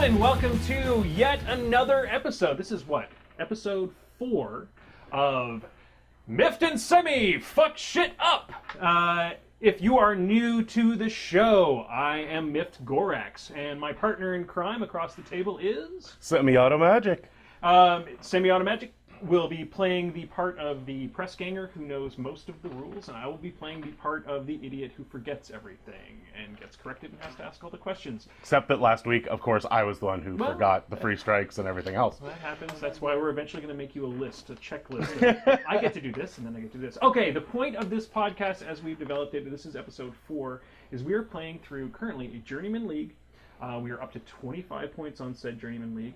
gentlemen, welcome to yet another episode. This is what? Episode 4 of Miffed and Semi Fuck Shit Up. If you are new to the show, I am Miffed Gorax, and my partner in crime across the table is... Semiautomagic. Semiautomagic will be playing the part of the press ganger who knows most of the rules, and I will be playing the part of the idiot who forgets everything and gets corrected and has to ask all the questions. Except that last week, of course, I was the one who forgot the free strikes and everything else. That happens. That's why we're eventually going to make you a list, a checklist. I get to do this, and then I get to do this. Okay, the point of this podcast, as we've developed it, this is episode 4, is we are playing through, currently, a Journeyman League. We are up to 25 points on said Journeyman League.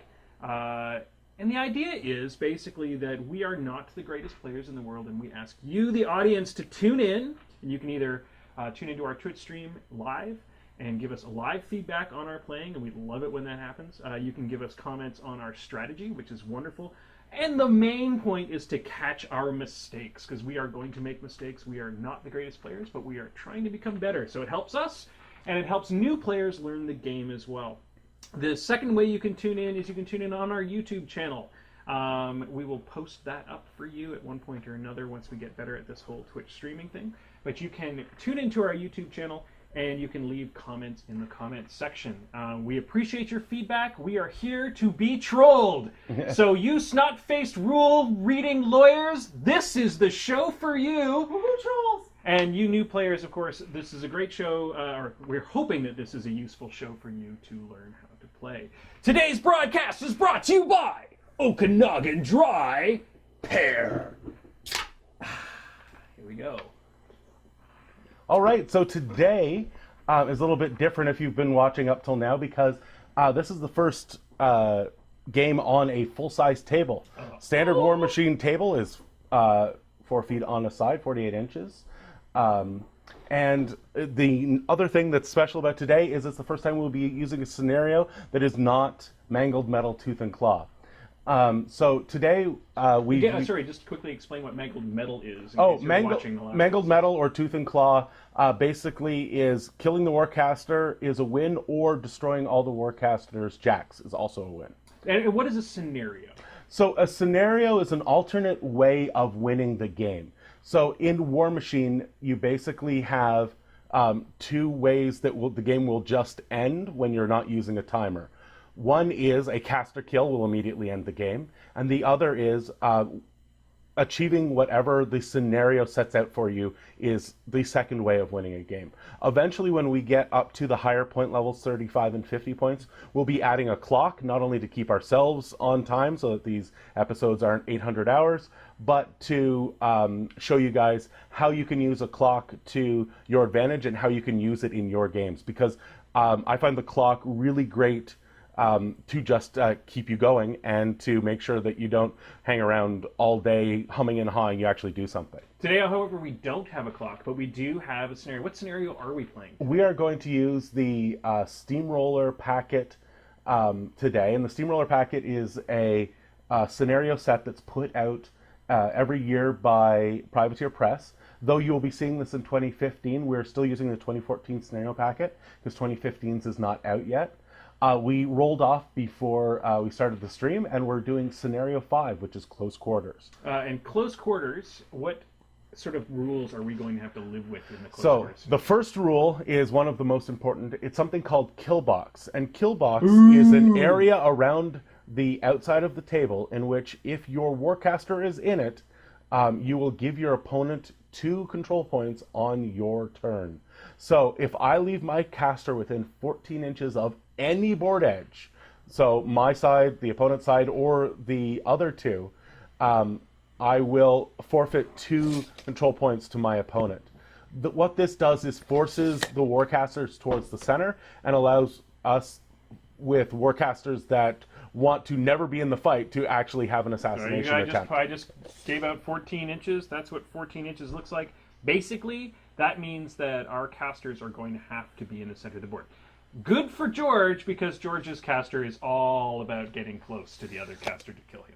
And the idea is basically that we are not the greatest players in the world, and we ask you, the audience, to tune in. And you can either tune into our Twitch stream live and give us a live feedback on our playing, and we love it when that happens. You can give us comments on our strategy, which is wonderful. And the main point is to catch our mistakes, because we are going to make mistakes. We are not the greatest players, but we are trying to become better. So it helps us, and it helps new players learn the game as well. The second way you can tune in is you can tune in on our YouTube channel. We will post that up for you at one point or another once we get better at this whole Twitch streaming thing. But you can tune into our YouTube channel and you can leave comments in the comments section. We appreciate your feedback. We are here to be trolled. So you snot-faced rule-reading lawyers, this is the show for you. Woohoo, trolls! And you new players, of course, this is a great show, or we're hoping that this is a useful show for you to learn how to play. Today's broadcast is brought to you by Okanagan Dry Pear. Here we go. All right, so today is a little bit different if you've been watching up till now, because this is the first game on a full-size table. Standard Warmachine table is 4 feet on a side, 48 inches. And the other thing that's special about today is it's the first time we'll be using a scenario that is not Mangled Metal Tooth and Claw. So today sorry, just quickly explain what Mangled Metal is. Mangled Metal or Tooth and Claw basically is killing the Warcaster is a win, or destroying all the Warcaster's jacks is also a win. And what is a scenario? So a scenario is an alternate way of winning the game. So in Warmachine, you basically have 2 ways that the game will just end when you're not using a timer. One is a caster kill will immediately end the game, and the other is achieving whatever the scenario sets out for you is the second way of winning a game. Eventually, when we get up to the higher point levels, 35 and 50 points, we'll be adding a clock, not only to keep ourselves on time so that these episodes aren't 800 hours, but to show you guys how you can use a clock to your advantage and how you can use it in your games. Because I find the clock really great to just keep you going and to make sure that you don't hang around all day humming and hawing, you actually do something. Today, however, we don't have a clock, but we do have a scenario. What scenario are we playing? We are going to use the Steamroller packet today, and the Steamroller packet is a scenario set that's put out every year by Privateer Press. Though you will be seeing this in 2015, we're still using the 2014 scenario packet because 2015's is not out yet. We rolled off before we started the stream, and we're doing Scenario 5, which is Close Quarters. In Close Quarters, what sort of rules are we going to have to live with in the Close Quarters? So, the first rule is one of the most important. It's something called Kill Box. And Kill Box is an area around the outside of the table in which, if your Warcaster is in it, you will give your opponent 2 control points on your turn. So, if I leave my caster within 14 inches of any board edge, so my side, the opponent's side, or the other 2, I will forfeit 2 control points to my opponent. What this does is forces the Warcasters towards the center and allows us with Warcasters that want to never be in the fight to actually have an assassination attempt. I just gave out 14 inches. That's what 14 inches looks like. Basically, that means that our casters are going to have to be in the center of the board. Good for George, because George's caster is all about getting close to the other caster to kill him.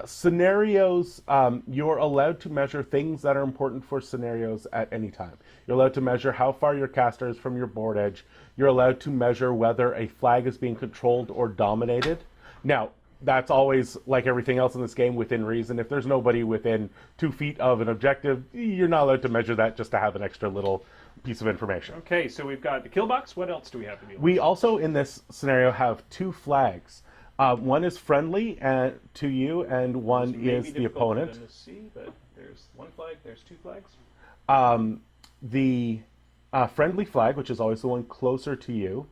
Scenarios, you're allowed to measure things that are important for scenarios at any time. You're allowed to measure how far your caster is from your board edge. You're allowed to measure whether a flag is being controlled or dominated. Now, that's always, like everything else in this game, within reason. If there's nobody within 2 feet of an objective, you're not allowed to measure that just to have an extra little piece of information. Okay, so we've got the kill box. What else do we have to deal with? We also, in this scenario, have 2 flags. One is friendly to you, and one is the opponent. To see, but there's 1 flag. There's 2 flags. The friendly flag, which is always the one closer to you,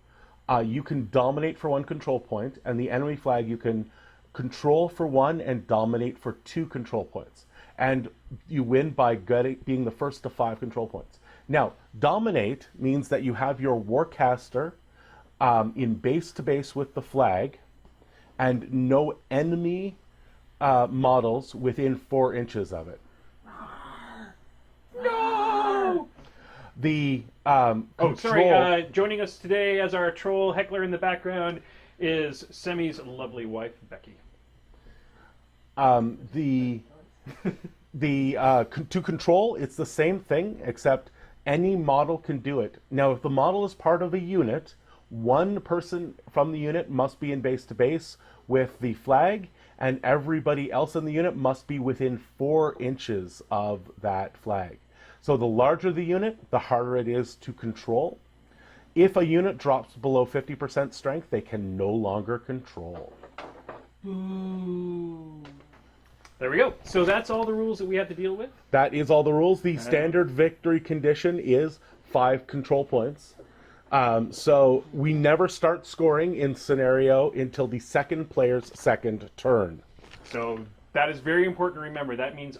you can dominate for 1 control point, and the enemy flag you can control for 1 and dominate for 2 control points. And you win by being the first to 5 control points. Now, dominate means that you have your Warcaster in base to base with the flag, and no enemy models within 4 inches of it. No! The sorry. Joining us today as our troll heckler in the background is Semi's lovely wife, Becky. To control, it's the same thing, except any model can do it. Now, if the model is part of a unit, 1 person from the unit must be in base to base with the flag, and everybody else in the unit must be within 4 inches of that flag. So the larger the unit, the harder it is to control. If a unit drops below 50% strength, they can no longer control. Ooh. There we go. So that's all the rules that we have to deal with? That is all the rules. The standard victory condition is 5 control points. So we never start scoring in scenario until the second player's second turn. So that is very important to remember. That means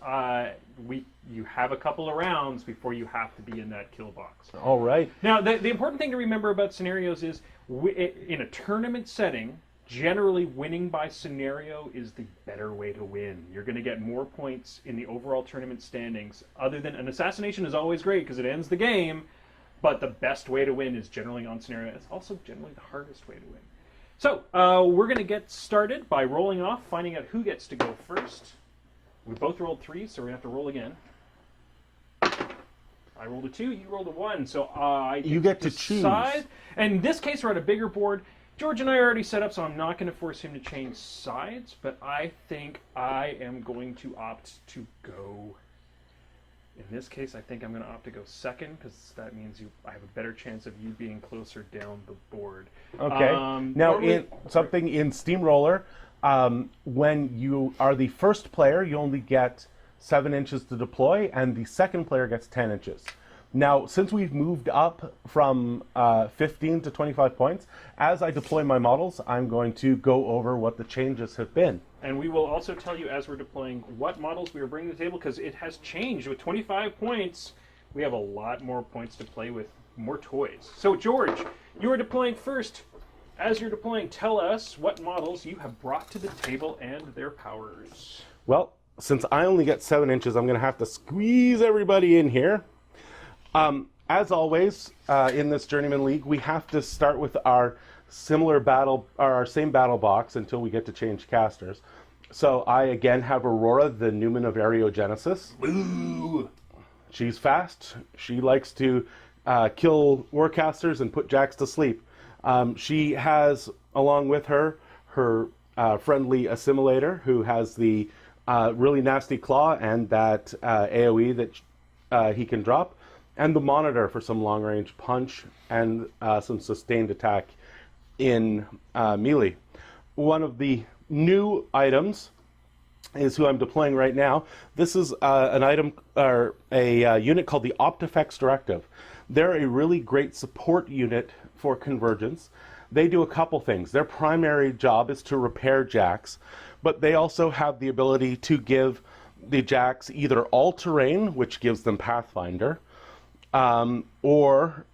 you have a couple of rounds before you have to be in that kill box. All right. Now, the important thing to remember about scenarios is in a tournament setting, generally winning by scenario is the better way to win. You're going to get more points in the overall tournament standings. Other than an assassination is always great because it ends the game, but the best way to win is generally on scenario. It's also generally the hardest way to win. So we're going to get started by rolling off, finding out who gets to go first. We both rolled 3, so we're going to have to roll again. I rolled a 2, you rolled a 1, so you get to choose. And in this case, we're at a bigger board. George and I are already set up, so I'm not going to force him to change sides, but I think I am going to opt to go. In this case, I think I'm going to opt to go second, because that means I have a better chance of you being closer down the board. Okay. Now, in Steamroller, when you are the first player, you only get 7 inches to deploy, and the second player gets 10 inches. Now, since we've moved up from 15 to 25 points, as I deploy my models, I'm going to go over what the changes have been. And we will also tell you as we're deploying what models we are bringing to the table, because it has changed. With 25 points, we have a lot more points to play with, more toys. So, George, you are deploying first. As you're deploying, tell us what models you have brought to the table and their powers. Well, since I only get 7 inches, I'm going to have to squeeze everybody in here. As always, in this Journeyman League, we have to start with our same battle box until we get to change casters. So I again have Aurora, the Numen of Aerogenesis. Ooh. She's fast. She likes to kill Warcasters and put Jacks to sleep. She has, along with her friendly Assimilator, who has the really nasty claw and that AoE that he can drop, and the Monitor for some long-range punch and some sustained attack in melee. One of the new items is who I'm deploying right now. This is an item or a unit called the Optifex directive. They're a really great support unit for Convergence. They do a couple things. Their primary job is to repair Jacks, but they also have the ability to give the Jacks either all-terrain, which gives them Pathfinder, or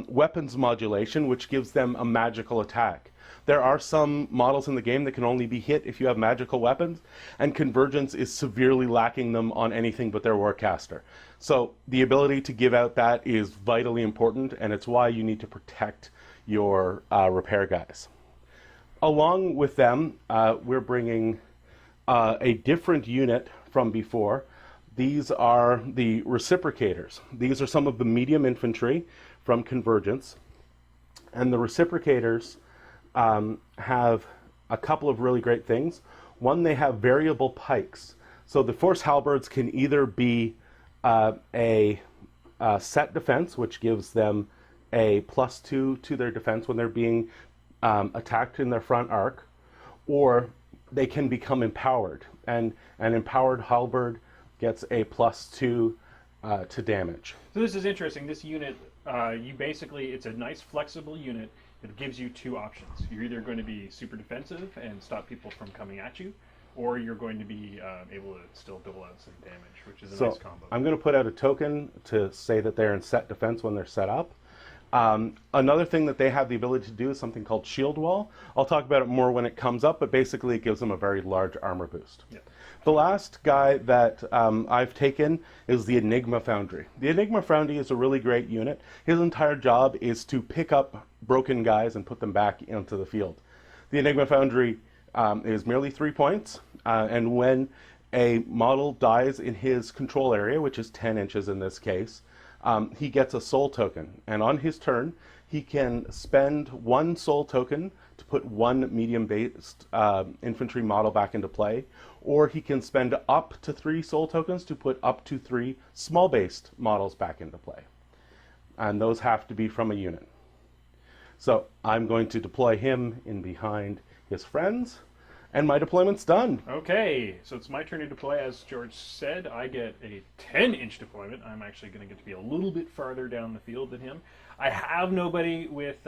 weapons modulation, which gives them a magical attack. There are some models in the game that can only be hit if you have magical weapons, and Convergence is severely lacking them on anything but their Warcaster. So the ability to give out that is vitally important, and it's why you need to protect your repair guys. Along with them, we're bringing a different unit from before. These are the Reciprocators. These are some of the medium infantry from Convergence. And the Reciprocators have a couple of really great things. One, they have variable pikes. So the Force Halberds can either be a set defense, which gives them a +2 to their defense when they're being attacked in their front arc, or they can become empowered. And an empowered halberd gets a +2 to damage. So this is interesting. This unit, it's a nice flexible unit that gives you two options. You're either going to be super defensive and stop people from coming at you, or you're going to be able to still dole out some damage, which is a nice combo. I'm going to put out a token to say that they're in set defense when they're set up. Another thing that they have the ability to do is something called Shield Wall. I'll talk about it more when it comes up, but basically it gives them a very large armor boost. Yeah. The last guy that I've taken is the Enigma Foundry. The Enigma Foundry is a really great unit. His entire job is to pick up broken guys and put them back into the field. The Enigma Foundry is merely 3 points, and when a model dies in his control area, which is 10 inches in this case, he gets a soul token. And on his turn, he can spend 1 soul token to put 1 medium-based infantry model back into play, or he can spend up to 3 soul tokens to put up to 3 small-based models back into play. And those have to be from a unit. So I'm going to deploy him in behind his friends, and my deployment's done. Okay, so it's my turn to deploy. As George said, I get a 10-inch deployment. I'm actually going to get to be a little bit farther down the field than him. I have nobody with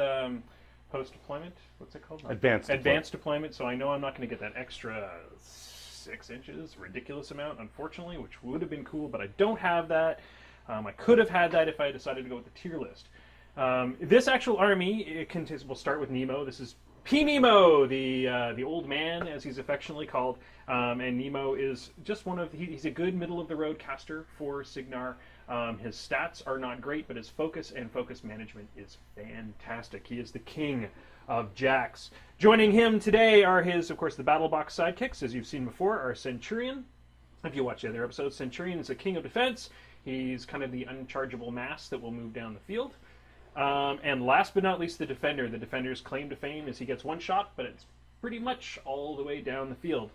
post-deployment. What's it called? Advanced deployment, so I know I'm not going to get that extra 6 inches, ridiculous amount, unfortunately, which would have been cool, but I don't have that. I could have had that if I decided to go with the tier list. This actual army, we'll start with Nemo. This is P. Nemo, the old man, as he's affectionately called, and Nemo is just he's a good middle-of-the-road caster for Cygnar. His stats are not great, but his focus and focus management is fantastic. He is the king of jacks. Joining him today are of course, the battle box sidekicks, as you've seen before, are Centurion. If you watch the other episodes, Centurion is the king of defense. He's kind of the unchargeable mass that will move down the field. And last but not least, the Defender. The Defender's claim to fame is he gets 1 shot, but it's pretty much all the way down the field.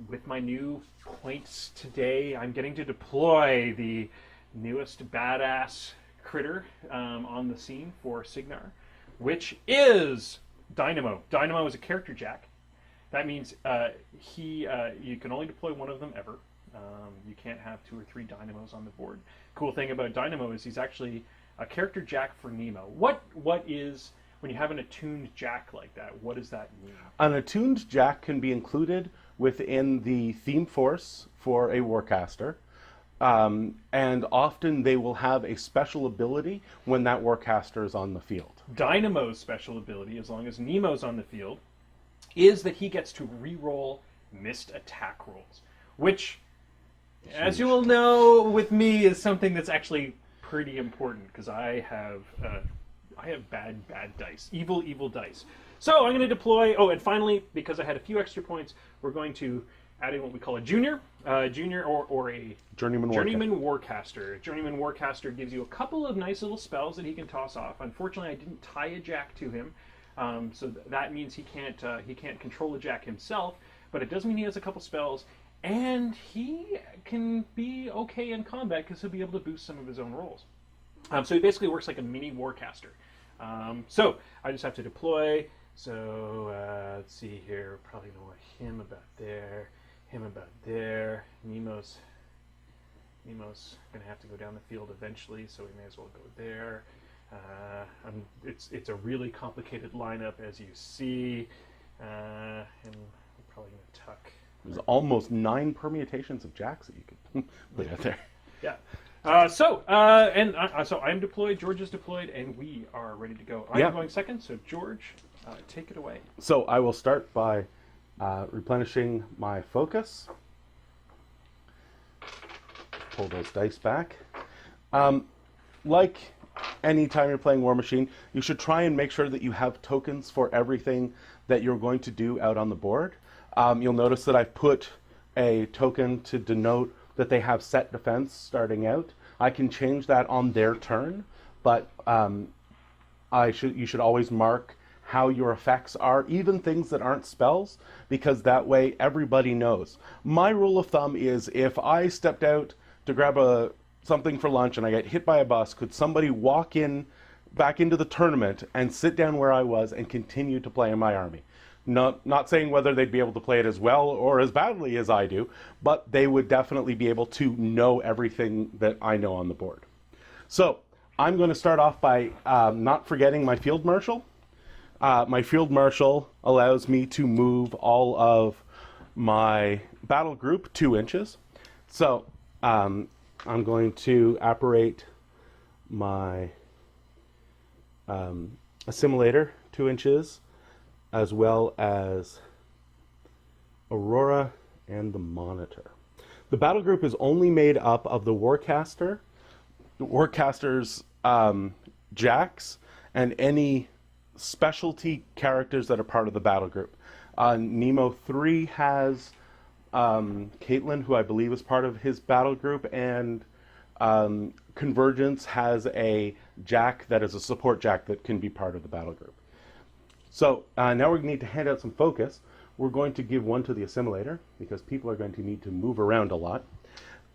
With my new points today, I'm getting to deploy the newest badass critter on the scene for Cygnar, which is Dynamo. Dynamo is a character jack. That means you can only deploy 1 of them ever. You can't have 2 or 3 Dynamos on the board. Cool thing about Dynamo is he's actually a character jack for Nemo. What is, when you have an attuned jack like that, what does that mean? An attuned jack can be included within the theme force for a Warcaster, and often they will have a special ability when that Warcaster is on the field. Dynamo's special ability, as long as Nemo's on the field, is that he gets to re-roll missed attack rolls, which, as you will know with me, is something that's actually pretty important, because I have bad dice, evil dice. So I'm going to deploy. Oh, and finally, because I had a few extra points, we're going to add in what we call a junior or a journeyman Warcaster. Journeyman Warcaster gives you a couple of nice little spells that he can toss off. Unfortunately, I didn't tie a jack to him, so that means he can't control a jack himself. But it does mean he has a couple spells. And he can be okay in combat because he'll be able to boost some of his own rolls. So he basically works like a mini Warcaster. So I just have to deploy. So let's see here. Probably know him about there, him about there. Nemo's going to have to go down the field eventually, so we may as well go there. It's a really complicated lineup, as you see. And I'm probably going to tuck. There's almost 9 permutations of jacks that you could put out there. Yeah. So I'm deployed, George is deployed, and we are ready to go. I'm going second, so George, take it away. So I will start by replenishing my focus. Pull those dice back. Like any time you're playing Warmachine, you should try and make sure that you have tokens for everything that you're going to do out on the board. You'll notice that I've put a token to denote that they have set defense starting out. I can change that on their turn, but you should always mark how your effects are, even things that aren't spells, because that way everybody knows. My rule of thumb is if I stepped out to grab something for lunch and I get hit by a bus, could somebody walk in back into the tournament and sit down where I was and continue to play in my army? Not saying whether they'd be able to play it as well or as badly as I do, but they would definitely be able to know everything that I know on the board. So I'm going to start off by not forgetting my Field Marshal. My Field Marshal allows me to move all of my battle group 2 inches. So I'm going to apparate my Assimilator 2 inches, as well as Aurora and the Monitor. The battle group is only made up of the Warcaster, the Warcaster's Jacks, and any specialty characters that are part of the battle group. Nemo 3 has Caitlin, who I believe is part of his battle group, and Convergence has a Jack that is a support Jack that can be part of the battle group. So now we need to hand out some focus. We're going to give one to the Assimilator, because people are going to need to move around a lot.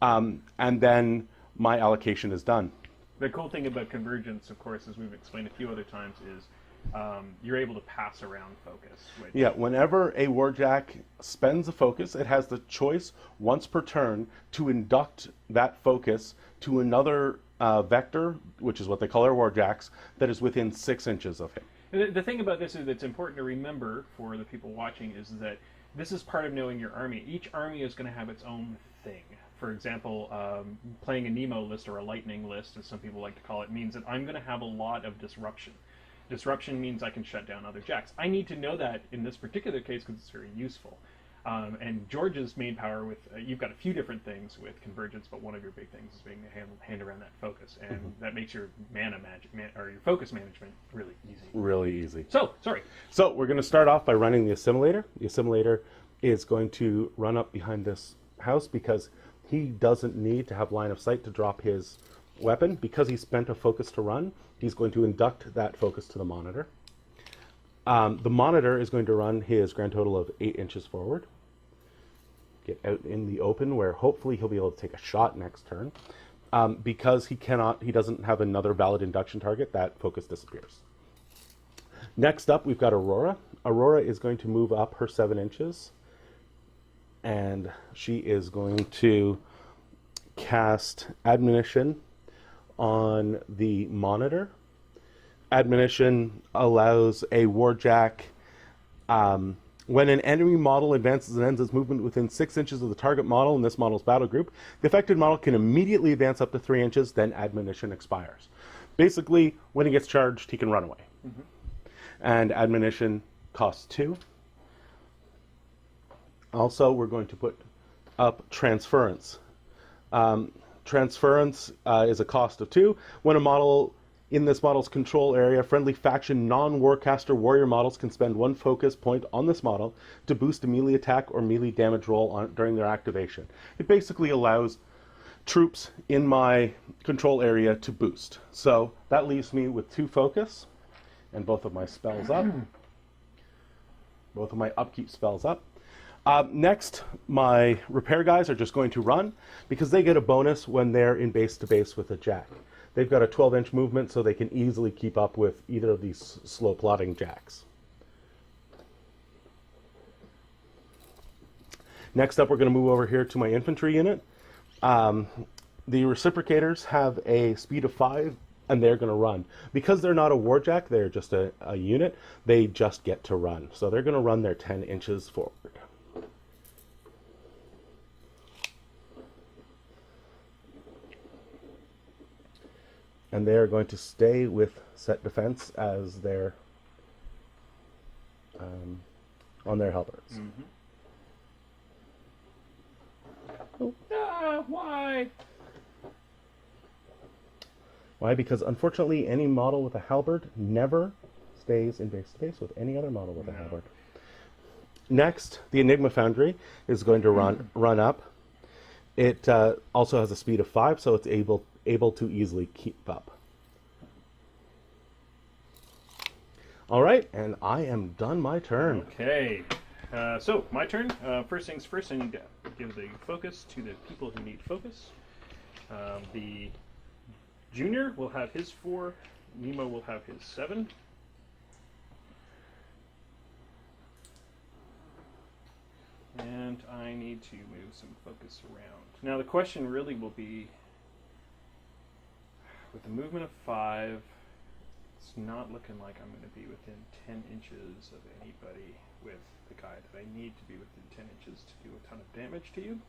And then my allocation is done. The cool thing about Convergence, of course, as we've explained a few other times, is you're able to pass around focus. Yeah, whenever a Warjack spends a focus, it has the choice once per turn to induct that focus to another vector, which is what they call our Warjacks, that is within 6 inches of him. The thing about this is that's important to remember for the people watching is that this is part of knowing your army. Each army is going to have its own thing. For example, playing a Nemo list or a lightning list, as some people like to call it, means that I'm going to have a lot of disruption. Disruption means I can shut down other Jacks. I need to know that in this particular case because it's very useful. And George's main power with, you've got a few different things with Convergence, but one of your big things is being able to hand around that focus. And that makes your or your focus management really easy. Really easy. So we're going to start off by running the Assimilator. The Assimilator is going to run up behind this house because he doesn't need to have line of sight to drop his weapon. Because he spent a focus to run, he's going to induct that focus to the Monitor. The Monitor is going to run his grand total of 8 inches forward. Get out in the open where hopefully he'll be able to take a shot next turn. Because he doesn't have another valid induction target, that focus disappears. Next up, we've got Aurora. Aurora is going to move up her 7 inches. And she is going to cast Admonition on the Monitor. Admonition allows a Warjack, when an enemy model advances and ends its movement within 6 inches of the target model in this model's battle group, the affected model can immediately advance up to 3 inches, then Admonition expires. Basically, when he gets charged, he can run away. Mm-hmm. And Admonition costs 2. Also, we're going to put up Transference. Transference is a cost of 2. When a model in this model's control area, friendly faction non-Warcaster warrior models can spend 1 focus point on this model to boost a melee attack or melee damage roll during their activation. It basically allows troops in my control area to boost. So that leaves me with 2 focus and both of my spells up. Both of my upkeep spells up. Next, my repair guys are just going to run because they get a bonus when they're in base-to-base with a Jack. They've got a 12-inch movement, so they can easily keep up with either of these slow-plotting Jacks. Next up, we're going to move over here to my infantry unit. The Reciprocators have a speed of 5, and they're going to run. Because they're not a Warjack, they're just a unit, they just get to run. So they're going to run their 10 inches forward. And they are going to stay with set defense as their on their halberds. Mm-hmm. Oh. Why? Why? Because unfortunately, any model with a halberd never stays in base to base with any other model with a halberd. Next, the Enigma Foundry is going to run up. It also has a speed of 5, so it's able to easily keep up. All right, and I am done my turn. Okay, so my turn. First things first, I need to give the focus to the people who need focus. The Junior will have his 4. Nemo will have his 7. And I need to move some focus around. Now the question really will be, with the movement of 5, it's not looking like I'm going to be within 10 inches of anybody with the guy that I need to be within 10 inches to do a ton of damage to you.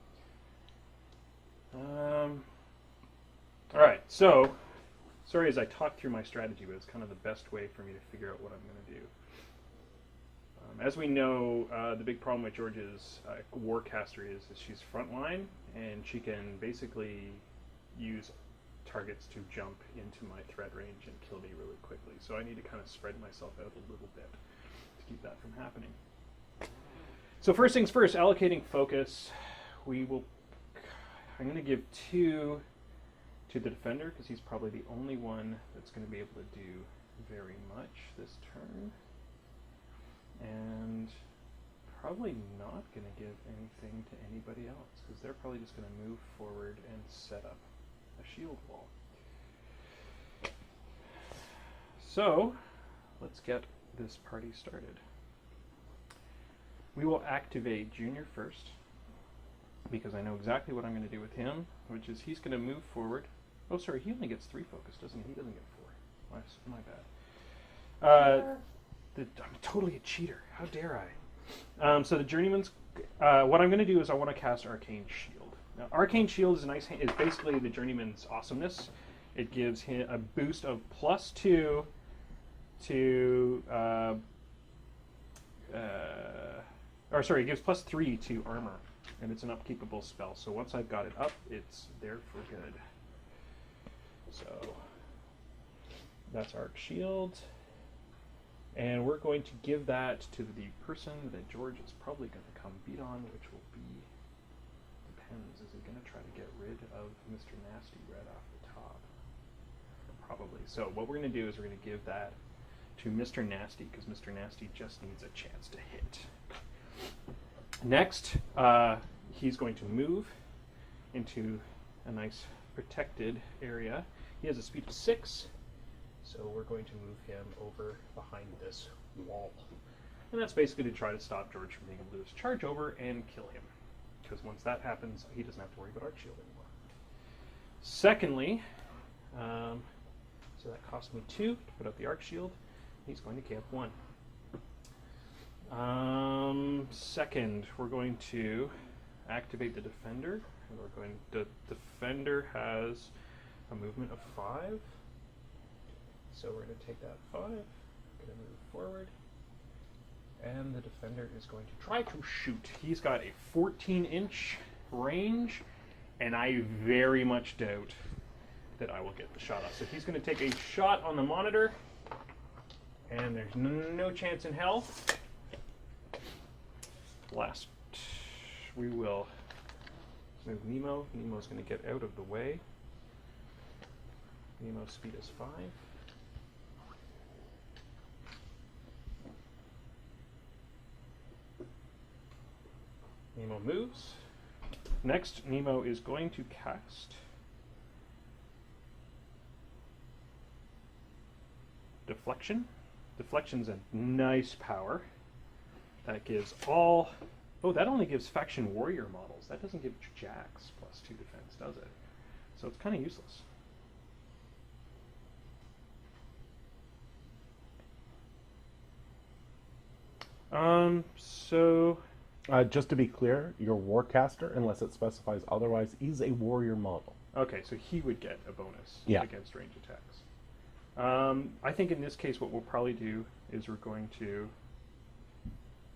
Alright, so, sorry as I talk through my strategy, but it's kind of the best way for me to figure out what I'm going to do. As we know, the big problem with George's Warcaster is she's frontline, and she can basically use targets to jump into my threat range and kill me really quickly. So I need to kind of spread myself out a little bit to keep that from happening. So first things first, allocating focus. I'm going to give 2 to the defender, because he's probably the only one that's going to be able to do very much this turn. And probably not going to give anything to anybody else, because they're probably just going to move forward and set up a shield wall. So, let's get this party started. We will activate Junior first, because I know exactly what I'm going to do with him, which is he's going to move forward. Oh, sorry, he only gets 3 focus, doesn't he? He doesn't get 4. My bad. I'm totally a cheater. How dare I? So the Journeyman's... what I'm going to do is I want to cast Arcane Shield. Now, Arcane Shield is is basically the Journeyman's awesomeness. It gives him a boost of +2 to... it gives +3 to armor. And it's an upkeepable spell. So once I've got it up, it's there for good. So that's Arc Shield. And we're going to give that to the person that George is probably going to come beat on, which will be, depends, is he going to try to get rid of Mr. Nasty right off the top? Probably. So what we're going to do is we're going to give that to Mr. Nasty, because Mr. Nasty just needs a chance to hit. Next, he's going to move into a nice protected area. He has a speed of 6. So we're going to move him over behind this wall. And that's basically to try to stop George from being able to just charge over and kill him. Because once that happens, he doesn't have to worry about Arc Shield anymore. Secondly, so that cost me 2 to put up the Arc Shield. He's going to camp 1. Second, we're going to activate the Defender. And the Defender has a movement of 5. So we're going to take that 5, going to move forward, and the Defender is going to try to shoot. He's got a 14-inch range, and I very much doubt that I will get the shot off. So he's going to take a shot on the monitor, and there's no chance in hell. Last, we will move Nemo. Nemo's going to get out of the way. Nemo's speed is 5. Nemo moves. Next, Nemo is going to cast Deflection. Deflection's a nice power. That gives all... Oh, that only gives Faction Warrior models. That doesn't give Jax +2 defense, does it? So it's kind of useless. Just to be clear, your Warcaster, unless it specifies otherwise, is a warrior model. Okay, so he would get a bonus against range attacks. I think in this case what we'll probably do is we're going to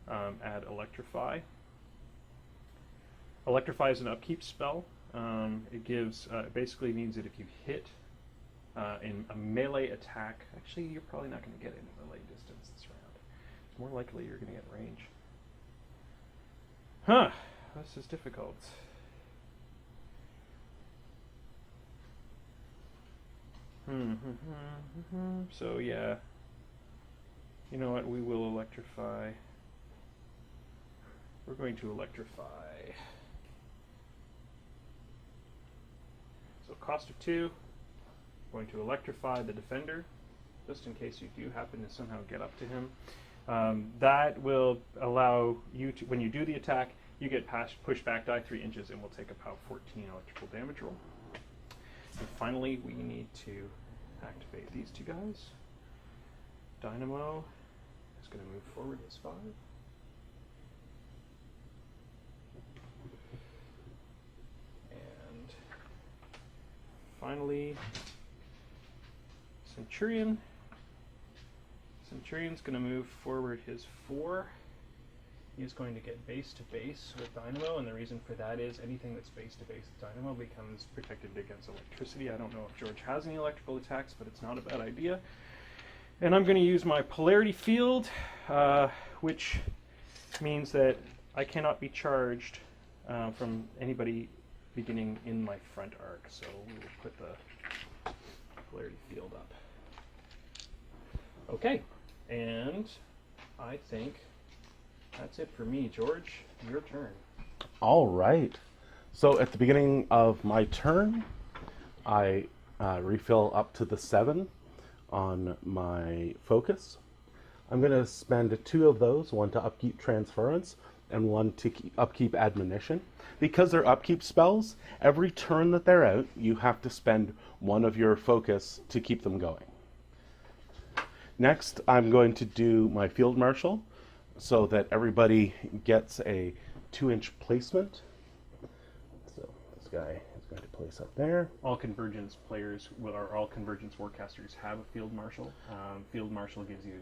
add Electrify. Electrify is an upkeep spell. It gives basically means that if you hit in a melee attack, actually you're probably not going to get any melee distance this round. It's more likely you're going to get range. Huh. This is difficult. So yeah. You know what? We will electrify. We're going to electrify. So cost of 2. Going to electrify the defender, just in case you do happen to somehow get up to him. That will allow you to, when you do the attack, you get pushed back die 3 inches and will take about 14 electrical damage roll. And finally, we need to activate these 2 guys. Dynamo is going to move forward as 5. And finally, Centurion. Centurion's going to move forward his 4. He's going to get base to base with Dynamo, and the reason for that is anything that's base to base with Dynamo becomes protected against electricity. I don't know if George has any electrical attacks, but it's not a bad idea. And I'm going to use my polarity field, which means that I cannot be charged from anybody beginning in my front arc. So we will put the polarity field up. Okay, and I think that's it for me, George. Your turn. All right. So at the beginning of my turn, I refill up to the 7 on my focus. I'm going to spend 2 of those, 1 to upkeep transference and 1 to upkeep admonition. Because they're upkeep spells, every turn that they're out, you have to spend 1 of your focus to keep them going. Next, I'm going to do my field marshal so that everybody gets a 2-inch placement. So this guy is going to place up there. All Convergence players, or all Convergence Warcasters, have a field marshal. Field marshal gives you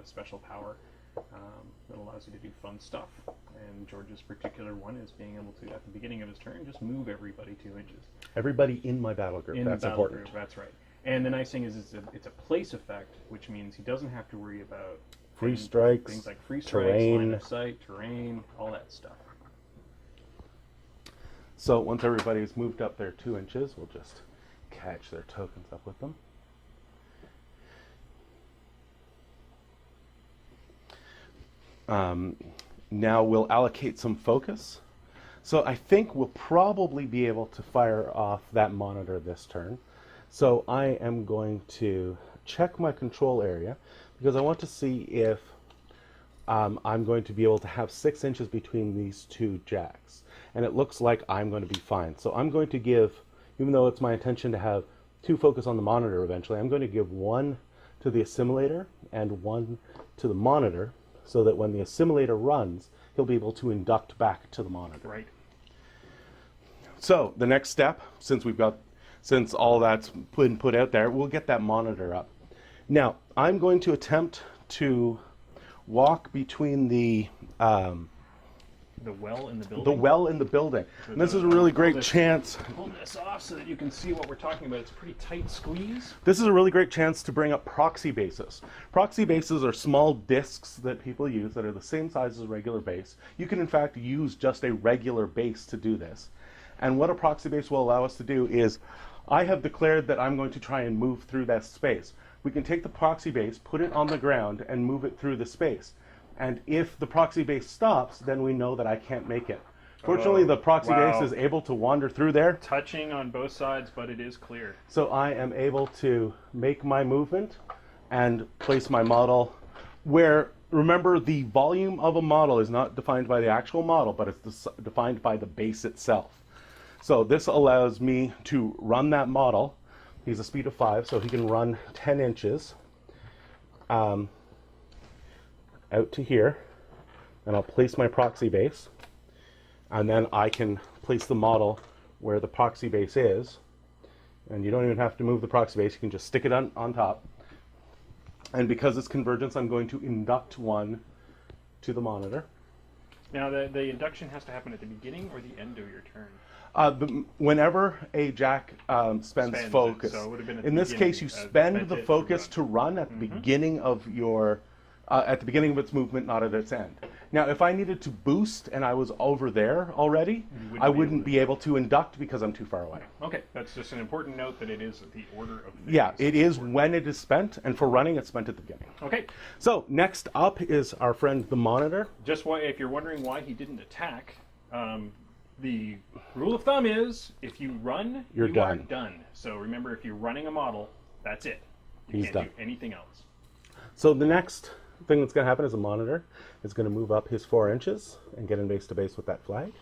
special power that allows you to do fun stuff. And George's particular one is being able to, at the beginning of his turn, just move everybody 2 inches. Everybody in my battle group. That's important. Group, that's right. And the nice thing is it's a place effect, which means he doesn't have to worry about free strikes, things like free strikes, line of sight, terrain, all that stuff. So once everybody's moved up their 2 inches, we'll just catch their tokens up with them. Now we'll allocate some focus. So I think we'll probably be able to fire off that monitor this turn. So I am going to check my control area because I want to see if I'm going to be able to have 6 inches between these 2 jacks. And it looks like I'm going to be fine. So I'm going to give, even though it's my intention to have 2 focus on the monitor eventually, I'm going to give 1 to the Assimilator and 1 to the monitor so that when the Assimilator runs, he'll be able to induct back to the monitor. Right. So the next step, since all that's been put out there, we'll get that monitor up. Now, I'm going to attempt to walk between the well in the building. The well in the building. And this is a really great chance. Pull this off so that you can see what we're talking about. It's a pretty tight squeeze. This is a really great chance to bring up proxy bases. Proxy bases are small discs that people use that are the same size as a regular base. You can in fact use just a regular base to do this. And what a proxy base will allow us to do is, I have declared that I'm going to try and move through that space. We can take the proxy base, put it on the ground, and move it through the space. And if the proxy base stops, then we know that I can't make it. Fortunately, the proxy base is able to wander through there. Touching on both sides, but it is clear. So I am able to make my movement and place my model where, remember, the volume of a model is not defined by the actual model, but it's defined by the base itself. So this allows me to run that model. He's a speed of 5, so he can run 10 inches out to here. And I'll place my proxy base. And then I can place the model where the proxy base is. And you don't even have to move the proxy base. You can just stick it on top. And because it's convergence, I'm going to induct 1 to the monitor. Now, the induction has to happen at the beginning or the end of your turn? Whenever a jack spends focus. So it would have been at in the this case, you spend the focus to run at the beginning of your at the beginning of its movement, not at its end. Now, if I needed to boost and I was over there already, I wouldn't be able to induct because I'm too far away. Okay, that's just an important note that it is the order of things. Yeah, it is when it is spent, and for running, it's spent at the beginning. Okay. So next up is our friend the Monitor. Just why, if you're wondering why he didn't attack, the rule of thumb is if you run, you are done. So remember, if you're running a model, that's it. You can't do anything else. So the next thing that's going to happen is the Monitor is going to move up his 4 inches and get in base to base with that flag.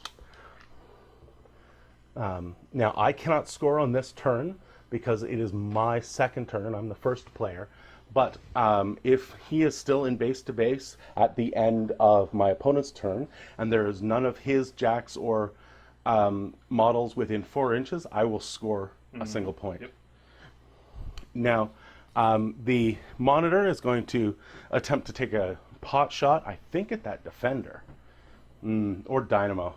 Now, I cannot score on this turn because it is my second turn. I'm the first player. But if he is still in base to base at the end of my opponent's turn, and there is none of his jacks or models within 4 inches, I will score a single point. Yep. Now, the Monitor is going to attempt to take a pot shot, I think, at that defender. Or Dynamo.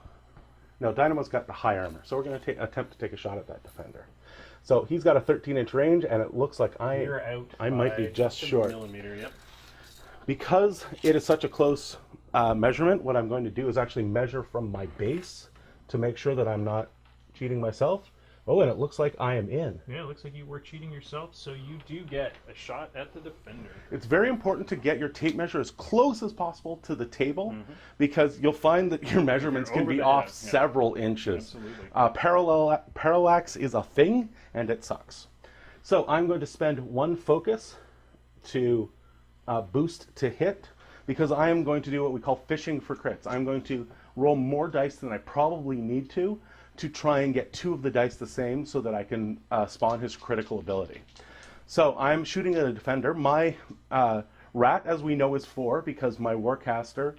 No, Dynamo's got the high armor, so we're going to attempt to take a shot at that defender. So he's got a 13-inch range, and it looks like I might be just short. Yep. Because it is such a close measurement, what I'm going to do is actually measure from my base to make sure that I'm not cheating myself. Oh, and it looks like I am in. Yeah, it looks like you were cheating yourself, so you do get a shot at the defender. It's very important to get your tape measure as close as possible to the table, because you'll find that your measurements can be off several inches. Absolutely. Parallax is a thing, and it sucks. So I'm going to spend 1 focus to boost to hit, because I am going to do what we call fishing for crits. I'm going to roll more dice than I probably need to try and get 2 of the dice the same so that I can spawn his critical ability. So I'm shooting at a defender. My rat, as we know, is 4 because my Warcaster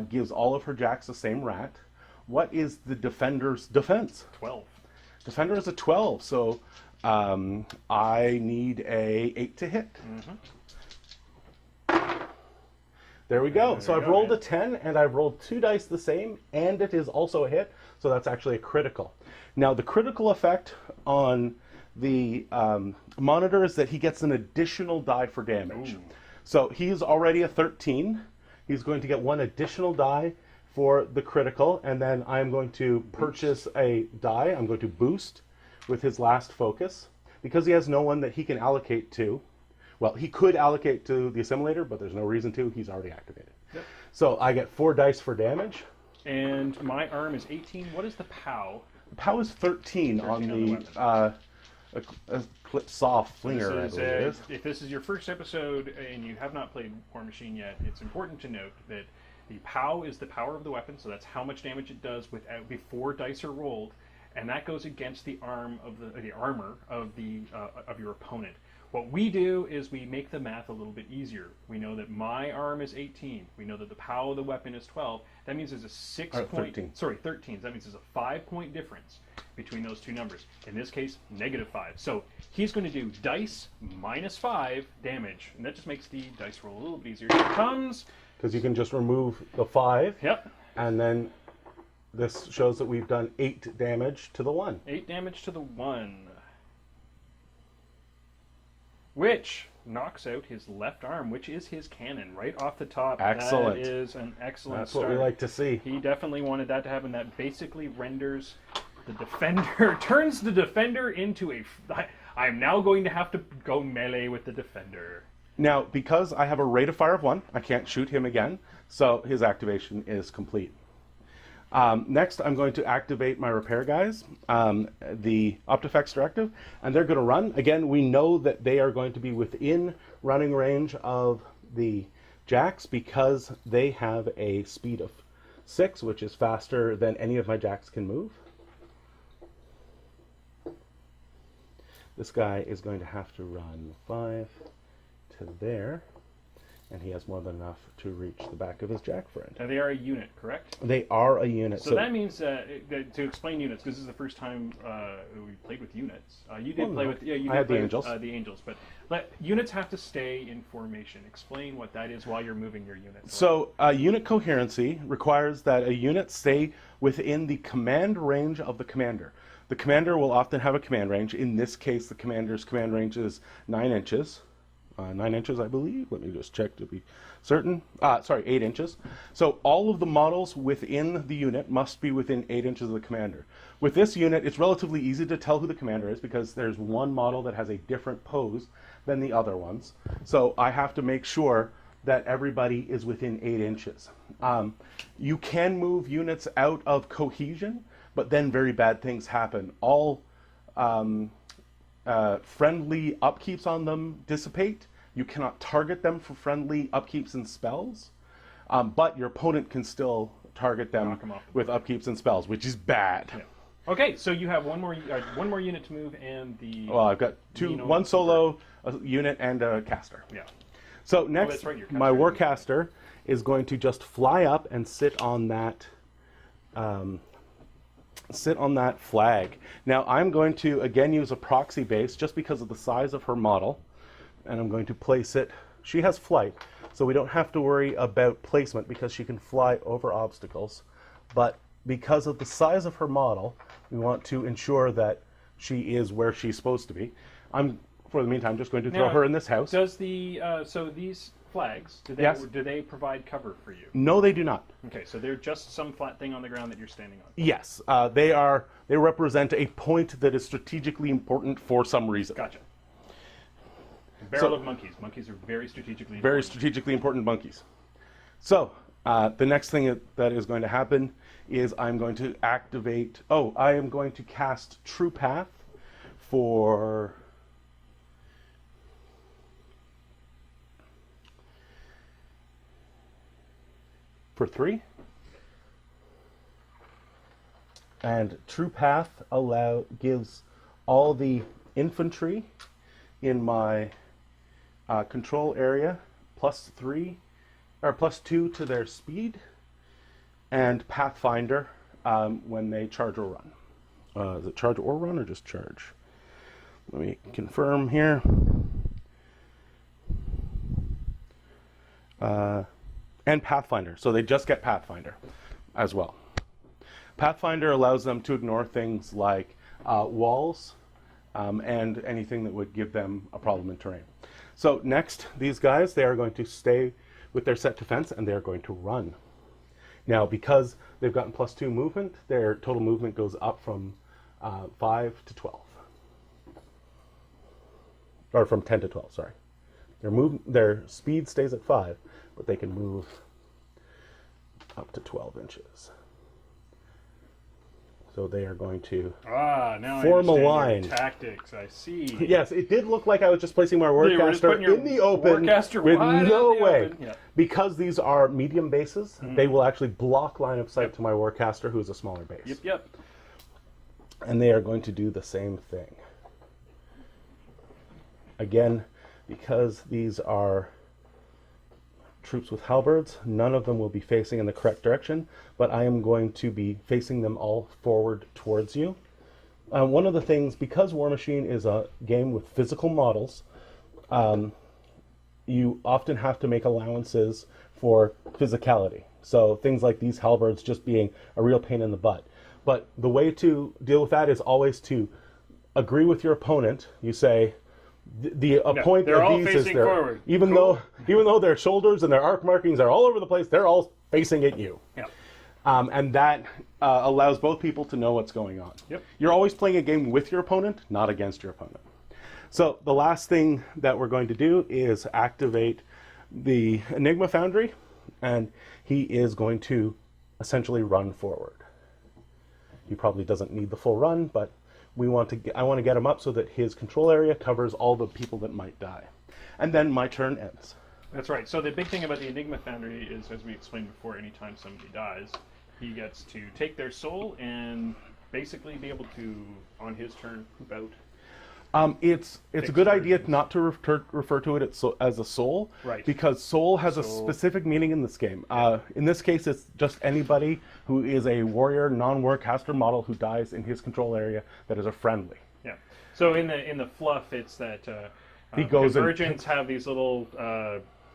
gives all of her jacks the same rat. What is the defender's defense? 12. Defender is a 12, so I need a 8 to hit. There we go. So I've rolled a 10, and I've rolled 2 dice the same, and it is also a hit, so that's actually a critical. Now, the critical effect on the Monitor is that he gets an additional die for damage. So he's already a 13. He's going to get 1 additional die for the critical, and then I'm going to purchase a die. I'm going to boost with his last focus, because he has no one that he can allocate to. Well, he could allocate to the Assimilator, but there's no reason to. He's already activated. Yep. So I get 4 dice for damage. And my arm is 18. What is the POW? The POW is 13 on the Eclipse Saw Flinger, I believe it is. If this is your first episode and you have not played Warmachine yet, it's important to note that the POW is the power of the weapon, so that's how much damage it does before dice are rolled, and that goes against the armor of your opponent. What we do is we make the math a little bit easier. We know that my arm is 18. We know that the POW of the weapon is 12. That means there's a 13. So that means there's a 5-point difference between those 2 numbers. In this case, -5. So he's going to do dice -5 damage, and that just makes the dice roll a little bit easier. Here it comes. Because you can just remove the 5. Yep. And then this shows that we've done 8 damage to the 1. 8 damage to the 1. Which knocks out his left arm, which is his cannon, right off the top. Excellent. That is an excellent That's start. what we like to see. He definitely wanted that to happen. That basically renders the defender, turns the defender into a... I'm now going to have to go melee with the defender. Now, because I have a rate of fire of 1, I can't shoot him again, so his activation is complete. Next, I'm going to activate my repair guys, the Optifex directive, and they're going to run. Again, we know that they are going to be within running range of the jacks because they have a speed of 6, which is faster than any of my jacks can move. This guy is going to have to run 5 to there, and he has more than enough to reach the back of his jack friend. Now, they are a unit, correct? They are a unit. So that means, to explain units, because this is the first time we played with units. You did play with... Yeah, you did I had play the Angels. The Angels, but units have to stay in formation. Explain what that is while you're moving your units. So unit coherency requires that a unit stay within the command range of the commander. The commander will often have a command range. In this case, the commander's command range is 9 inches. 9 inches, I believe. Let me just check to be certain. 8 inches. So all of the models within the unit must be within 8 inches of the commander. With this unit, it's relatively easy to tell who the commander is because there's one model that has a different pose than the other ones. So I have to make sure that everybody is within 8 inches. You can move units out of cohesion, but then very bad things happen. All friendly upkeeps on them dissipate. You cannot target them for friendly upkeeps and spells, but your opponent can still target them with upkeeps and spells, which is bad. Yeah. Okay, so you have one more unit to move, and the... Well, I've got one solo unit and a caster. Yeah. So next, my Warcaster is going to just fly up and sit on that flag. Now I'm going to again use a proxy base just because of the size of her model, and I'm going to place it. She has flight, so we don't have to worry about placement because she can fly over obstacles. But because of the size of her model, we want to ensure that she is where she's supposed to be. I'm, for the meantime, just going to throw her in this house. Does the so these flags, do they provide cover for you? No, they do not. Okay, so they're just some flat thing on the ground that you're standing on. Yes, they represent a point that is strategically important for some reason. Gotcha. Barrel of monkeys. Monkeys are very strategically important. Very strategically important monkeys. So the next thing that is going to happen is I'm going to activate. Oh, I am going to cast True Path for. For 3, and True Path gives all the infantry in my control area +3 or +2 to their speed, and Pathfinder when they charge or run. Is it charge or run or just charge? Let me confirm here. And Pathfinder, so they just get Pathfinder as well. Pathfinder allows them to ignore things like walls and anything that would give them a problem in terrain. So next, these guys, they are going to stay with their set defense and they're going to run. Now, because they've gotten +2 movement, their total movement goes up from 5 to 12. Or from 10 to 12, sorry. Their speed stays at 5, but they can move up to 12 inches. So they are going to form a line. Tactics, I see. Yes, it did look like I was just placing my Warcaster in the open with no way. Yeah. Because these are medium bases, they will actually block line of sight to my Warcaster, who is a smaller base. Yep. And they are going to do the same thing. Again, because these are troops with halberds, none of them will be facing in the correct direction, but I am going to be facing them all forward towards you. One of the things, because Warmachine is a game with physical models, you often have to make allowances for physicality. So things like these halberds just being a real pain in the butt. But the way to deal with that is always to agree with your opponent. You say, the point of these is forward. Even though their shoulders and their arc markings are all over the place, they're all facing at you. Yeah. And that allows both people to know what's going on. Yep. You're always playing a game with your opponent, not against your opponent. So the last thing that we're going to do is activate the Enigma Foundry, and he is going to essentially run forward. He probably doesn't need the full run, but I want to get him up so that his control area covers all the people that might die. And then my turn ends. That's right. So the big thing about the Enigma Foundry is, as we explained before, anytime somebody dies, he gets to take their soul and basically be able to, on his turn, poop out. It's a good idea not to refer to it as a soul, right? Because soul has a specific meaning in this game. In this case, it's just anybody who is a warrior, non-warcaster model who dies in his control area that is a friendly. Yeah. So in the fluff, it's that he goes Convergence have these little.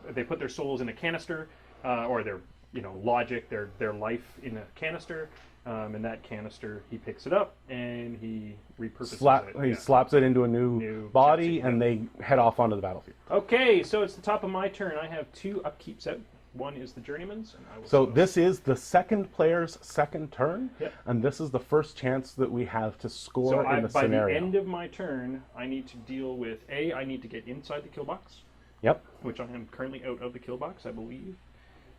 They put their souls in a canister, or their logic, their life in a canister. And that canister, he picks it up and he repurposes it. He slaps it into a new body, and they head off onto the battlefield. Okay, so it's the top of my turn. I have 2 upkeeps out. One is the journeyman's. And I will So this is the second player's second turn, Yep. and this is the first chance that we have to score in the by scenario. the end of my turn, I need to deal with I need to get inside the kill box. Yep. Which I am currently out of the kill box, I believe.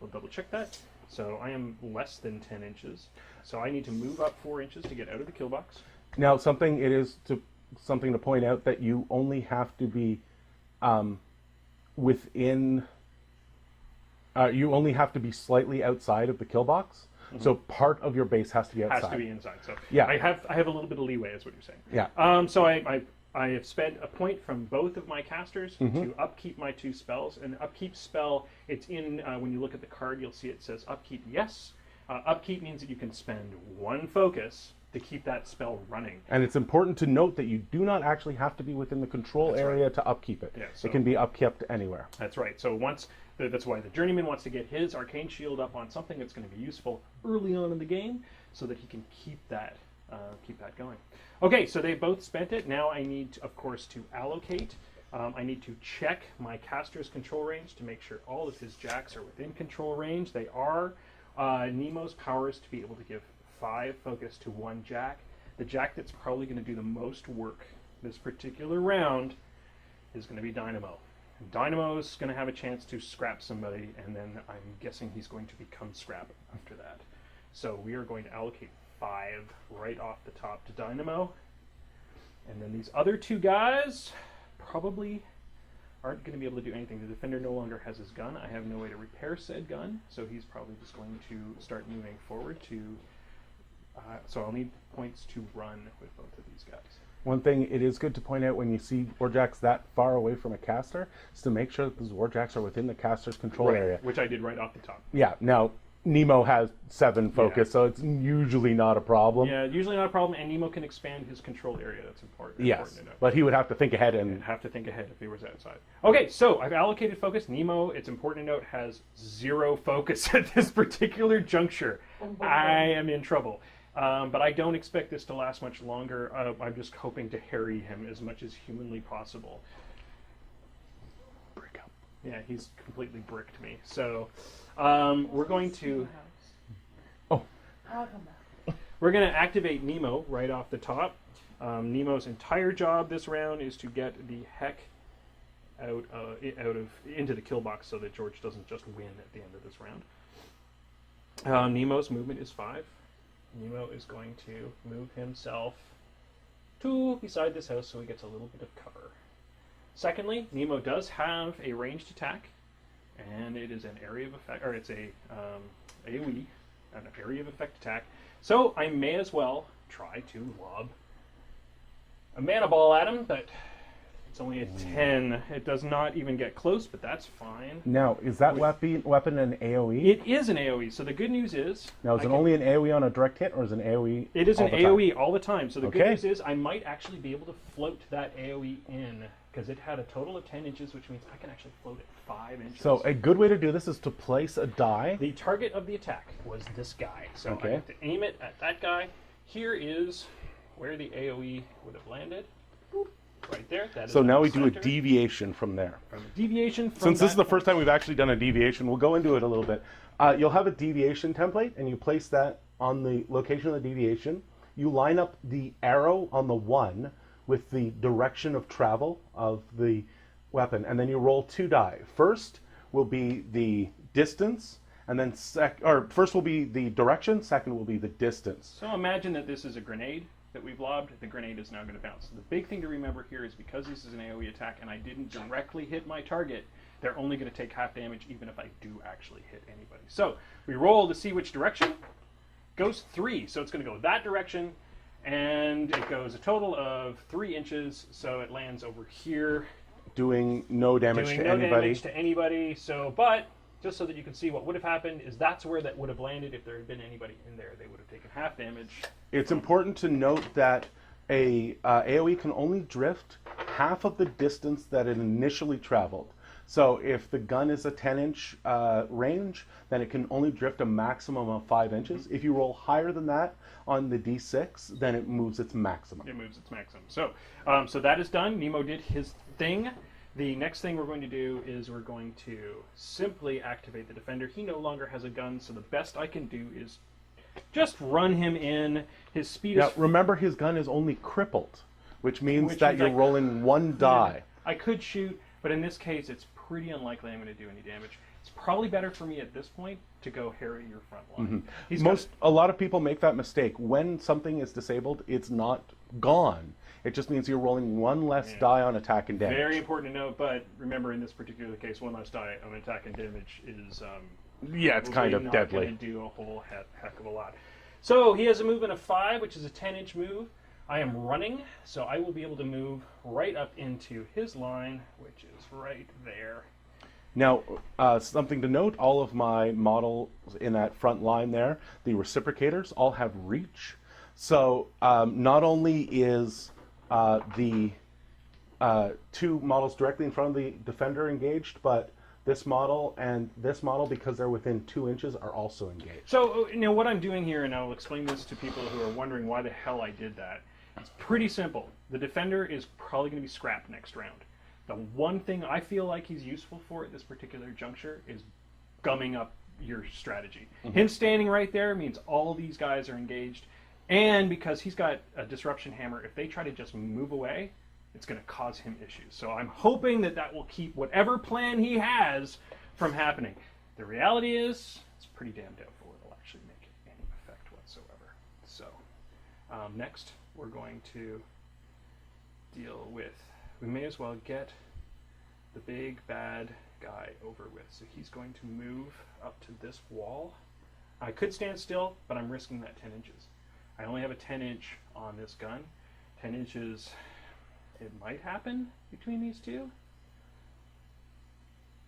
We'll double check that. So I am less than 10 inches. So I need to move up 4 inches to get out of the kill box. Now, something to point out that you only have to be within. You only have to be slightly outside of the kill box. Mm-hmm. So part of your base has to be outside. Has to be inside. So yeah, I have a little bit of leeway, is what you're saying. Yeah. So I have spent a point from both of my casters to upkeep my 2 spells. And the upkeep spell, it's in, when you look at the card, you'll see it says upkeep yes. Upkeep means that you can spend 1 focus to keep that spell running. And it's important to note that you do not actually have to be within the control area to upkeep it. Yeah, so it can be upkept anywhere. That's right. So that's why the journeyman wants to get his arcane shield up on something that's going to be useful early on in the game, so that he can keep that going. Okay, so they both spent it. Now I need, of course, to allocate. I need to check my caster's control range to make sure all of his jacks are within control range. They are. Nemo's power is to be able to give 5 focus to 1 jack. The jack that's probably going to do the most work this particular round is going to be Dynamo. Dynamo's going to have a chance to scrap somebody, and then I'm guessing he's going to become scrap after that. So we are going to allocate 5 right off the top to Dynamo. And then these other 2 guys probably aren't going to be able to do anything. The defender no longer has his gun. I have no way to repair said gun, so he's probably just going to start moving forward to... so I'll need points to run with both of these guys. One thing it is good to point out when you see Warjacks that far away from a caster is to make sure that those Warjacks are within the caster's control area. Which I did right off the top. Yeah, now Nemo has 7 focus, so it's usually not a problem. Yeah, usually not a problem, and Nemo can expand his control area. That's important. Yes, but he would have to think ahead and... have to think ahead if he was outside. Okay, so I've allocated focus. Nemo, it's important to note, has 0 focus at this particular juncture. I am in trouble. But I don't expect this to last much longer. I'm just hoping to harry him as much as humanly possible. Brick up. Yeah, he's completely bricked me. So we're going to... Oh. We're going to activate Nemo right off the top. Nemo's entire job this round is to get the heck into the kill box so that George doesn't just win at the end of this round. Nemo's movement is 5. Nemo is going to move himself to beside this house so he gets a little bit of cover. Secondly, Nemo does have a ranged attack, and it is an area of effect, or it's a AoE, an area of effect attack. So I may as well try to lob a mana ball at him, but it's only a 10. It does not even get close, but that's fine. Now, is that weapon an AoE? It is an AoE, so the good news is... Now, is it only an AoE on a direct hit, or is it an AoE It is an all AoE all the time, so the good news is I might actually be able to float that AoE in, because it had a total of 10 inches, which means I can actually float it 5 inches. So a good way to do this is to place a die. The target of the attack was this guy, so I have to aim it at that guy. Here is where the AoE would have landed. Boop. Right there. That is so now we do a deviation from there. Since this is the first time we've actually done a deviation, we'll go into it a little bit. You'll have a deviation template, and you place that on the location of the deviation. You line up the arrow on the 1 with the direction of travel of the weapon, and then you roll 2 die. First will be the distance, and then first will be the direction, second will be the distance. So imagine that this is a grenade that we've lobbed. The grenade is now going to bounce. The big thing to remember here is because this is an AoE attack and I didn't directly hit my target, they're only going to take half damage even if I do actually hit anybody. So we roll to see which direction. Goes 3, so it's going to go that direction, and it goes a total of 3 inches, so it lands over here. Doing no damage to anybody. So, but just so that you can see what would have happened is that's where that would have landed if there had been anybody in there. They would have taken half damage. It's important to note that a AoE can only drift half of the distance that it initially traveled. So if the gun is a 10-inch range, then it can only drift a maximum of 5 inches. If you roll higher than that on the D6, then it moves its maximum. It moves its maximum. So, so that is done. Nemo did his thing. The next thing we're going to do is we're going to simply activate the defender. He no longer has a gun, so the best I can do is just run him in. His speed is... remember, his gun is only crippled, which means that you're rolling one die. I could shoot, but in this case, it's pretty unlikely I'm going to do any damage. It's probably better for me at this point to go harry your front line. A lot of people make that mistake. When something is disabled, it's not gone. It just means you're rolling one less die on attack and damage. Very important to note, but remember in this particular case, one less die on attack and damage is it's kind of deadly. Not going to do a whole heck of a lot. So he has a movement of 5, which is a 10-inch move. I am running, so I will be able to move right up into his line, which is right there. Now, something to note, all of my models in that front line there, the Reciprocators, all have reach. So not only is the 2 models directly in front of the defender engaged, but this model and this model, because they're within 2 inches, are also engaged. So, what I'm doing here, and I'll explain this to people who are wondering why the hell I did that, it's pretty simple. The defender is probably going to be scrapped next round. The one thing I feel like he's useful for at this particular juncture is gumming up your strategy. Him standing right there means all these guys are engaged, and because he's got a disruption hammer, if they try to just move away, it's going to cause him issues. So I'm hoping that that will keep whatever plan he has from happening. The reality is, it's pretty damn doubtful it'll actually make any effect whatsoever. So, next, we're going to deal with... We may as well get the big bad guy over with. So he's going to move up to this wall. I could stand still, but I'm risking that 10 inches. I only have a 10-inch on this gun. 10 inches, it might happen between these two,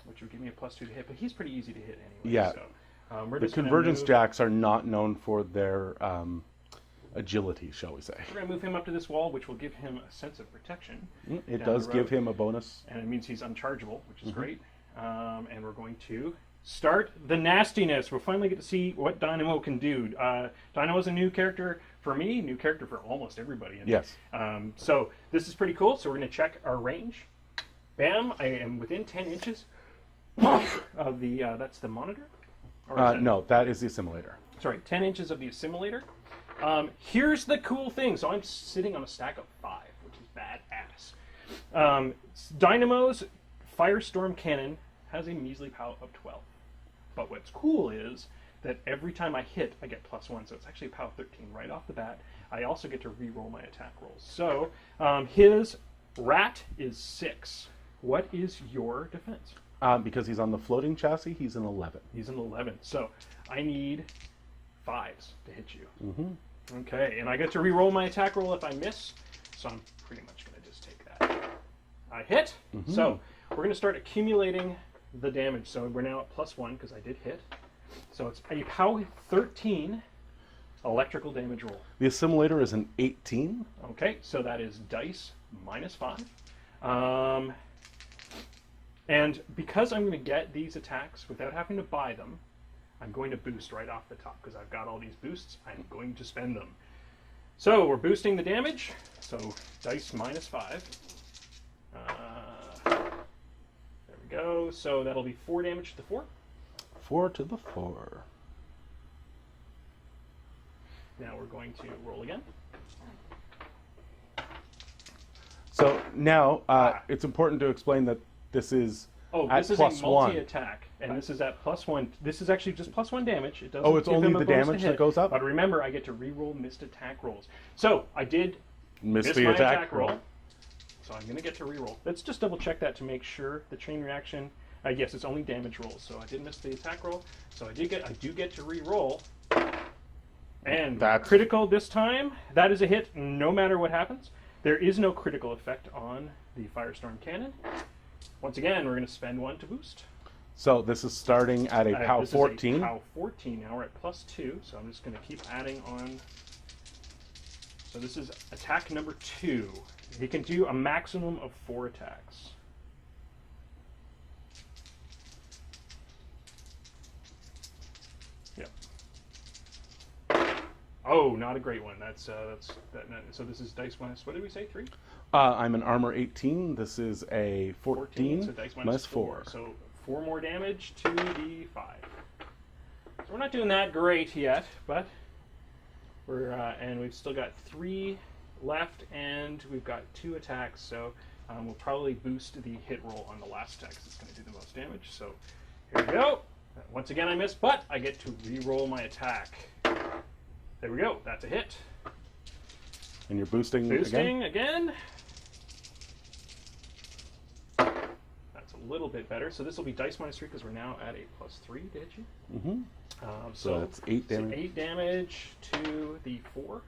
which would give me a +2 to hit, but he's pretty easy to hit anyway. Yeah. So, we're the just Convergence jacks are not known for their agility, shall we say. We're going to move him up to this wall, which will give him a sense of protection. It does give him a bonus. And it means he's unchargeable, which is great. And we're going to start the nastiness. We'll finally get to see what Dynamo can do. Dynamo's a new character for me, new character for almost everybody. Yes. So this is pretty cool. So we're going to check our range. Bam, I am within 10 inches of the, that's the monitor? No, that is the Assimilator. Sorry, 10 inches of the Assimilator. Here's the cool thing. So I'm sitting on a stack of 5, which is badass. Dynamo's Firestorm Cannon has a measly power of 12. But what's cool is that every time I hit, I get +1. So it's actually a power of 13 right off the bat. I also get to re-roll my attack rolls. So his rat is 6. What is your defense? Because he's on the floating chassis, he's an 11. He's an 11. So I need 5s to hit you. Okay, and I get to re-roll my attack roll if I miss, so I'm pretty much going to just take that. I hit, so we're going to start accumulating the damage. So we're now at +1 because I did hit. So it's a power 13 electrical damage roll. The Assimilator is an 18. Okay, so that is dice -5. And because I'm going to get these attacks without having to buy them, I'm going to boost right off the top because I've got all these boosts. I'm going to spend them. So we're boosting the damage. So dice -5. There we go. So that'll be 4 damage to the 4. 4 to the 4. Now we're going to roll again. So now it's important to explain that this is at this is +1. a multi-attack, and this is at +1. This is actually just +1 damage. It doesn't. Oh, it's give only him a the bonus to damage hit, that goes up? But remember, I get to re-roll missed attack rolls. So I did Miss miss the my attack roll. So I'm going to get to re-roll. Let's just double check that to make sure the chain reaction. Yes, it's only damage rolls. So I did miss the attack roll. So I do get to re-roll. And That's critical this time. That is a hit no matter what happens. There is no critical effect on the Firestorm Cannon. Once again, we're going to spend 1 to boost. So this is starting at a POW 14. Is a POW 14. Now we're at +2, so I'm just going to keep adding on. So this is attack number 2. He can do a maximum of 4 attacks. Oh, not a great one. So this is dice minus, what did we say, 3? I'm an armor 18. This is a 14 so dice minus 4. So 4 more damage to the 5. So we're not doing that great yet, but we're and we've still got 3 left, and we've got 2 attacks. So we'll probably boost the hit roll on the last attack 'cause it's going to do the most damage. So here we go. Once again, I missed, but I get to re-roll my attack. There we go. That's a hit. And you're boosting again. That's a little bit better. So this will be dice minus 3 because we're now at a +3, did you? Mm-hmm. So that's 8 damage. So 8 damage to the 4.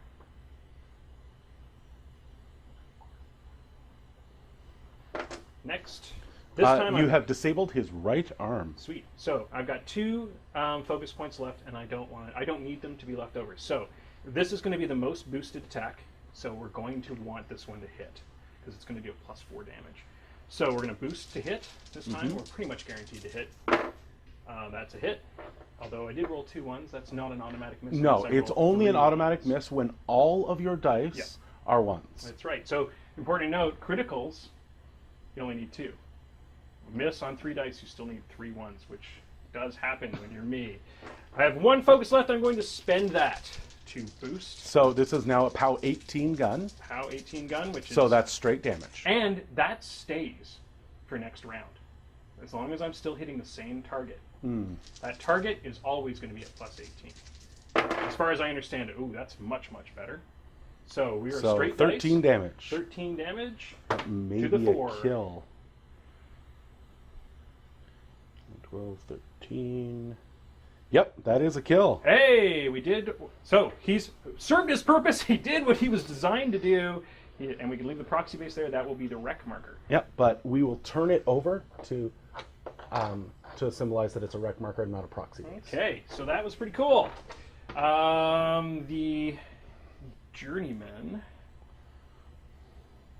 Next. This time you have disabled his right arm. Sweet. So I've got 2 focus points left, and I don't need them to be left over. So this is going to be the most boosted attack. So we're going to want this one to hit because it's going to do a +4 damage. So we're going to boost to hit this time. We're pretty much guaranteed to hit. That's a hit. Although I did roll 2 1s, that's not an automatic miss. No, it's only an automatic miss when all of your dice are 1s. That's right. So important to note, criticals, you only need 2. Miss on 3 dice, you still need 3 1s, which does happen when you're me. I have 1 focus left. I'm going to spend that to boost. So this is now a POW 18 gun. POW 18 gun, which is... So that's straight damage. And that stays for next round. As long as I'm still hitting the same target. That target is always going to be at +18. As far as I understand it, ooh, that's much, much better. So we are straight 13 dice. damage. 13 damage Maybe to the 4. a kill. 12, 13. Yep, that is a kill. Hey, we did. So he's served his purpose. He did what he was designed to do. And we can leave the proxy base there. That will be the wreck marker. Yep, but we will turn it over to symbolize that it's a wreck marker and not a proxy base. Okay, so that was pretty cool. The journeyman.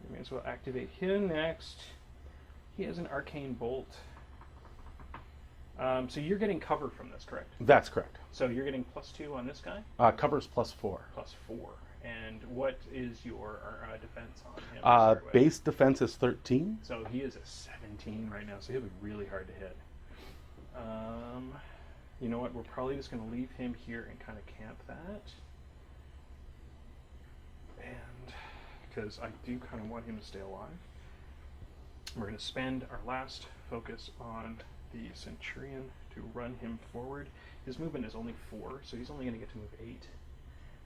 We may as well activate him next. He has an arcane bolt. So you're getting cover from this, correct? That's correct. So you're getting +2 on this guy? Cover's +4. +4. And what is your defense on him? Base defense is 13. So he is a 17 right now, so he'll be really hard to hit. You know what? We're probably just going to leave him here and kind of camp that. And because I do kind of want him to stay alive. We're going to spend our last focus on the Centurion to run him forward. His movement is only 4, so he's only going to get to move 8,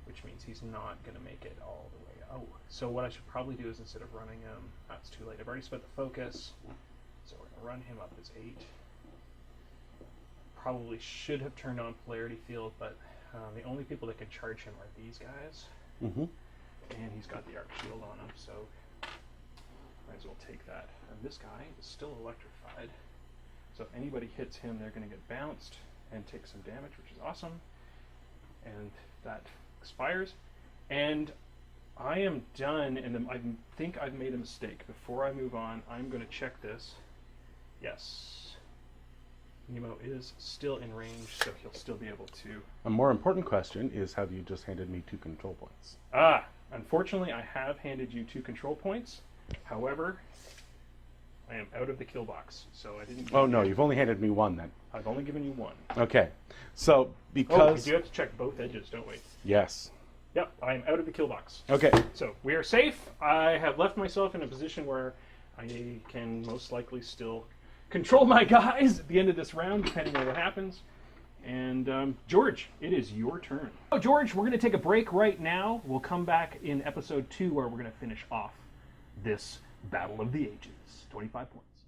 which means he's not going to make it all the way. Oh, so what I should probably do is instead of running him, that's too late. I've already spent the focus, so we're going to run him up as 8. Probably should have turned on Polarity Field, but the only people that can charge him are these guys. And he's got the Arc Shield on him, so might as well take that. And this guy is still electrified. So if anybody hits him, they're going to get bounced and take some damage, which is awesome. And that expires. And I am done, and I think I've made a mistake. Before I move on, I'm going to check this. Yes. Nemo is still in range, so he'll still be able to... A more important question is, have you just handed me 2 control points? Unfortunately, I have handed you 2 control points. However, I am out of the kill box, so I didn't... Oh, no, you've only handed me 1 then. I've only given you 1. Okay, so because... Oh, we do have to check both edges, don't we? Yes. Yep, I am out of the kill box. Okay. So, we are safe. I have left myself in a position where I can most likely still control my guys at the end of this round, depending on what happens. And, George, it is your turn. Oh, George, we're going to take a break right now. We'll come back in episode 2 where we're going to finish off this Battle of the Ages. 25 points.